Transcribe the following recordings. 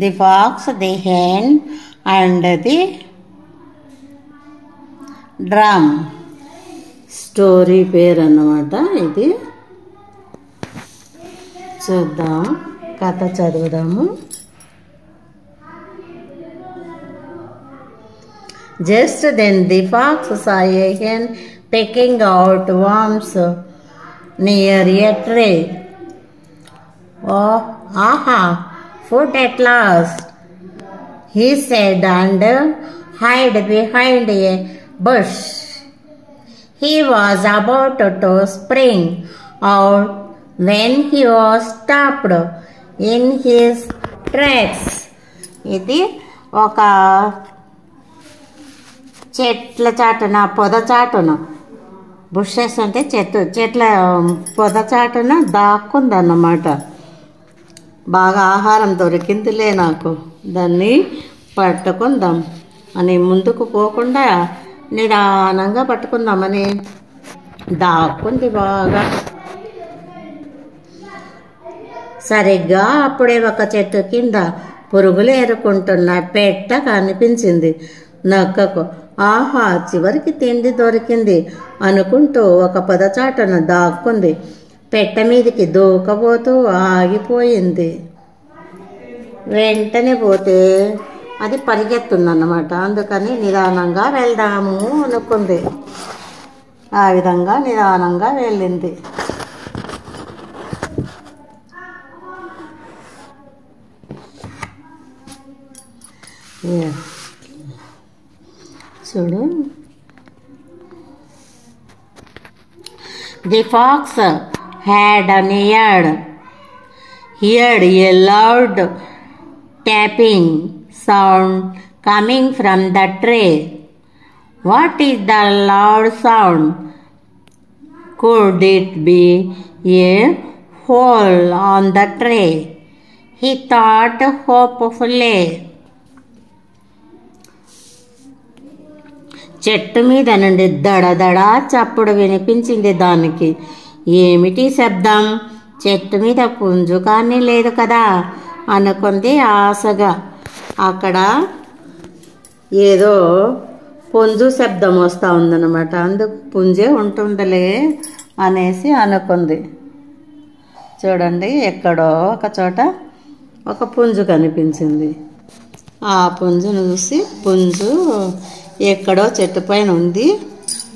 the fox, the hen, and the drum. Story పేరు అన్నమాట ఇది. చూద్దాం, కథ చదువుదాము. Just then the fox saw a hen pecking out worms near a tree. Oh, aha, food at last, he said, and hid behind a bush. He was about to spring out when he was stopped in his tracks. ఇది ఒక చెట్ల చాటున, పొద చాటున, bushes అంటే చెట్ల పొద చాటున దాక్కుందన్నమాట. బాగా ఆహారం దొరికిందిలే నాకు, దాన్ని పట్టుకుందాం అని ముందుకు పోకుండా నిదానంగా పట్టుకుందామని దాక్కుంది బాగా. సరిగ్గా అప్పుడే ఒక చెట్టు కింద పురుగులు ఏరుకుంటున్న పెట్ట కనిపించింది నక్కకు. ఆహా, చివరికి తిండి దొరికింది అనుకుంటూ ఒక పొదచాటున దాక్కుంది. పెట్ట మీదికి దూకబోతూ ఆగిపోయింది. వెంటనే పోతే అది పరిగెత్తుందన్నమాట. అందుకని నిదానంగా వెళ్దాము అనుకుంది. ఆ విధంగా నిదానంగా వెళ్ళింది. చూడు, the fox had heard a loud tapping sound coming from the tree. What is the loud sound? Could it be a hole on the tree? He thought hopefully. చెట్టు మీద నుండి దడదడా చప్పుడు వినిపించింది దానికి. ఏమిటి శబ్దం? చెట్టు మీద పుంజు కానీ లేదు కదా అనుకుంది ఆశగా. అక్కడ ఏదో పుంజు శబ్దం వస్తూ ఉందన్నమాట. అందుకు పుంజే ఉంటుందిలే అనేసి అనుకుంది. చూడండి, ఎక్కడో ఒక చోట ఒక పుంజు కనిపించింది. ఆ పుంజును చూసి పుంజు ఎక్కడో చెట్టు పైన ఉంది,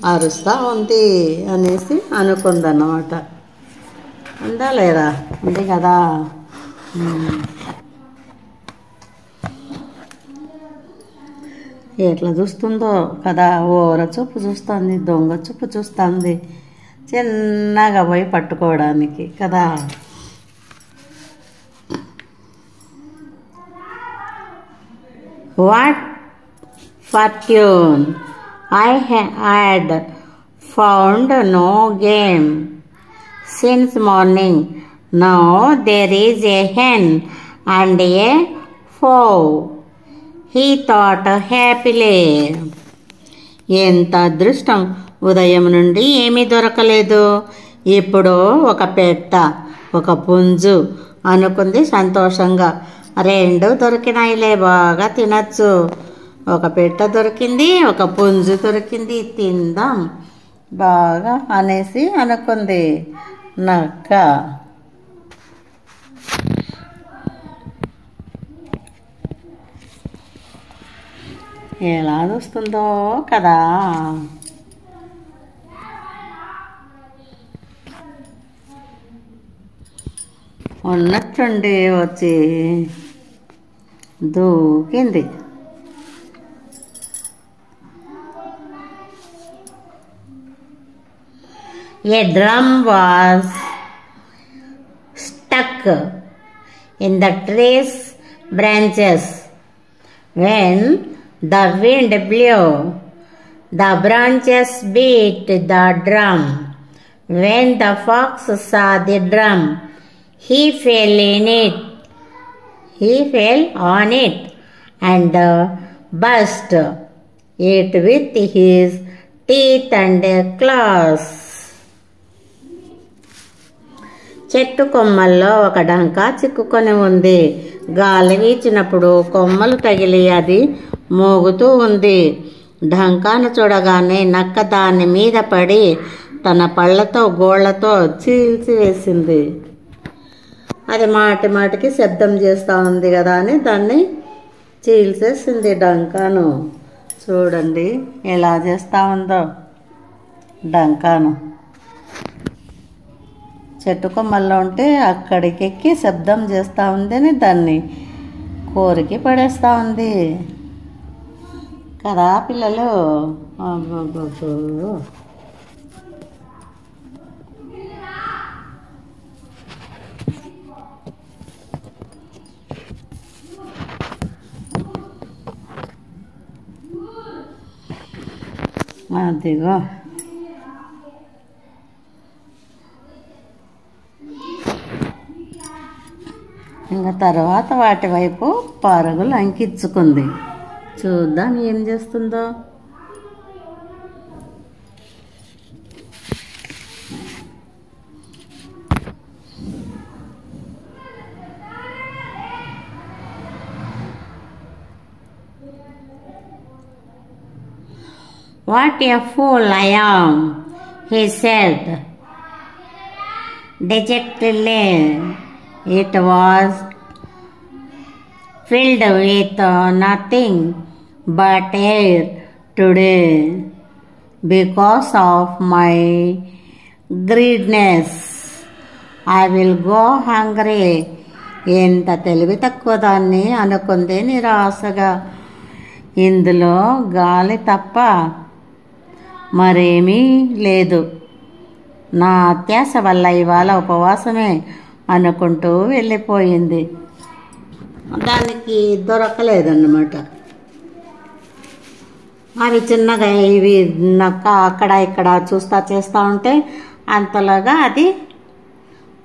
అరుస్తూ ఉంది అనేసి అనుకుందన్నమాట. ఉందా లేదా? ఉంది కదా. ఎట్లా చూస్తుందో కదా, ఓర చూపు చూస్తుంది, దొంగ చూపు చూస్తుంది, చిన్నగా పోయి పట్టుకోవడానికి కదా. What fortune! I had found no game since morning. Now there is a hen and a fowl, he thought happily. ఎంత అదృష్టం! ఉదయం నుండి ఏమీ దొరకలేదు, ఇప్పుడు ఒక పెట్ట, ఒక పుంజు అనుకుంది సంతోషంగా. రెండు దొరికినాయిలే, బాగా తినచ్చు. ఒక పెట్ట దొరికింది, ఒక పుంజు దొరికింది, తిందాం బాగా అనేసి అనుకుంది నక్క. ఎలా చూస్తుందో కదా. ఉన్నట్టుండి వచ్చి దూకింది. A drum was stuck in the tree's branches. When the wind blew, the branches beat the drum. When the fox saw the drum, he fell on it and burst it with his teeth and claws. చెట్టు కొమ్మల్లో ఒక డంకా చిక్కుకొని ఉంది. గాలి వీచినప్పుడు కొమ్మలు తగిలి అది మోగుతూ ఉంది. ఢంకాను చూడగానే నక్క దాని మీద పడి తన పళ్ళతో గోళ్లతో చీల్చివేసింది. అది మాటి మాటికి శబ్దం చేస్తూ ఉంది కదా అని దాన్ని చీల్చేసింది ఢంకాను. చూడండి ఎలా చేస్తూ ఉందో ఢంకాను. చెట్టు కొమ్మల్లో ఉంటే అక్కడికి ఎక్కి శబ్దం చేస్తూ ఉంది అని దాన్ని కోరికి పడేస్తూ ఉంది కదా పిల్లలు. అదిగో ఇంకా తర్వాత వాటి వైపు పరుగులు అంకించుకుంది. చూద్దాం ఏం చేస్తుందో. What a fool I am, he said dejectedly. It was filled with nothing but air today because of my greediness. I will go hungry. ఎంత తెలివి తక్కువ దాన్ని అనుకుంది నిరాశగా. ఇందులో గాలి తప్ప మరేమీ లేదు. నా అత్యాశ వల్ల ఇవాళ ఉపవాసమే అనుకుంటూ వెళ్ళిపోయింది. దానికి దొరకలేదన్నమాట. అవి చిన్నగా ఇవి నక్క అక్కడ ఇక్కడ చేస్తూ ఉంటే అంతలాగా అది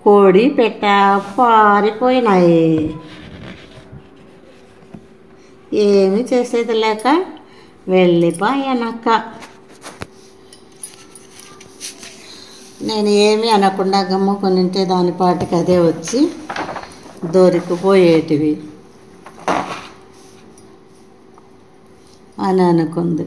కోడి పెట్ట పారిపోయినాయి. ఏమి చేసేది లేక వెళ్ళిపోయానక్క. నేను ఏమీ అనకుండా గమ్ముకునింటే దాని పాటికి అదే వచ్చి దొరికిపోయేటివి అని అనుకుంది.